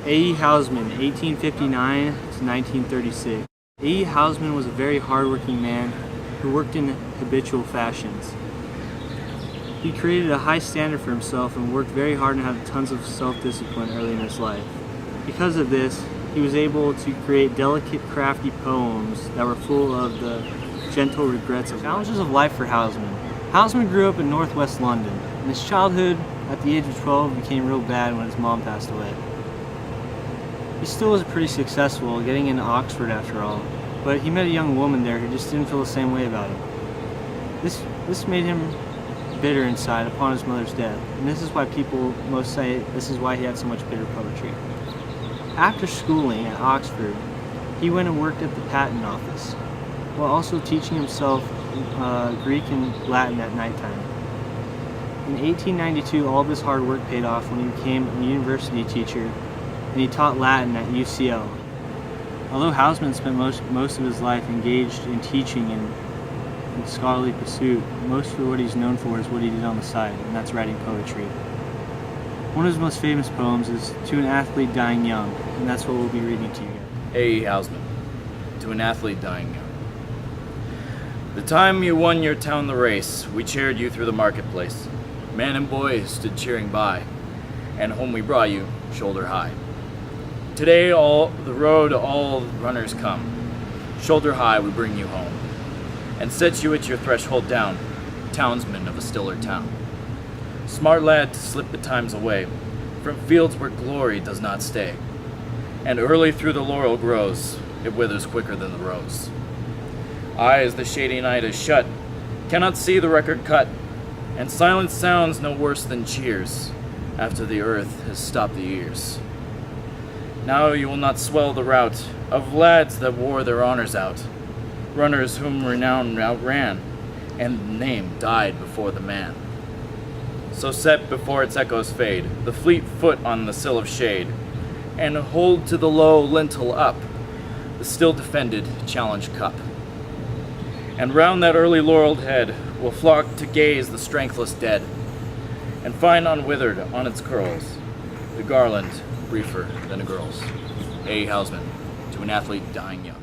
A. Hausman, 1859 to 1936. A. Hausman was a very hardworking man who worked in habitual fashions. He created a high standard for himself and worked very hard and had tons of self-discipline early in his life. Because of this, he was able to create delicate, crafty poems that were full of the gentle regrets of challenges of life for Hausman. Hausman grew up in northwest London, and his childhood at the age of 12 became real bad when his mom passed away. He still was pretty successful, getting into Oxford after all, but he met a young woman there who just didn't feel the same way about him. This made him bitter inside upon his mother's death, and this is why people most say this is why he had so much bitter poetry. After schooling at Oxford, he went and worked at the patent office, while also teaching himself Greek and Latin at nighttime. In 1892, all of his hard work paid off when he became a university teacher, and he taught Latin at UCL. Although Hausman spent most of his life engaged in teaching and in scholarly pursuit, most of what he's known for is what he did on the side, and that's writing poetry. One of his most famous poems is To an Athlete Dying Young, and that's what we'll be reading to you. A. Hausman, To an Athlete Dying Young. The time you won your town the race, we cheered you through the marketplace. Man and boy stood cheering by, and home we brought you, shoulder high. Today all runners come. Shoulder high we bring you home, and set you at your threshold down, townsman of a stiller town. Smart lad to slip the times away, from fields where glory does not stay. And early through the laurel grows, it withers quicker than the rose. Eyes the shady night is shut, cannot see the record cut, and silence sounds no worse than cheers, after the earth has stopped the ears. Now you will not swell the rout of lads that wore their honors out, runners whom renown outran, and the name died before the man. So set before its echoes fade, the fleet foot on the sill of shade, and hold to the low lintel up, the still defended challenge cup. And round that early laureled head will flock to gaze the strengthless dead, and find unwithered on its curls the garland briefer than a girl's. A. Hausman, To an Athlete Dying Young.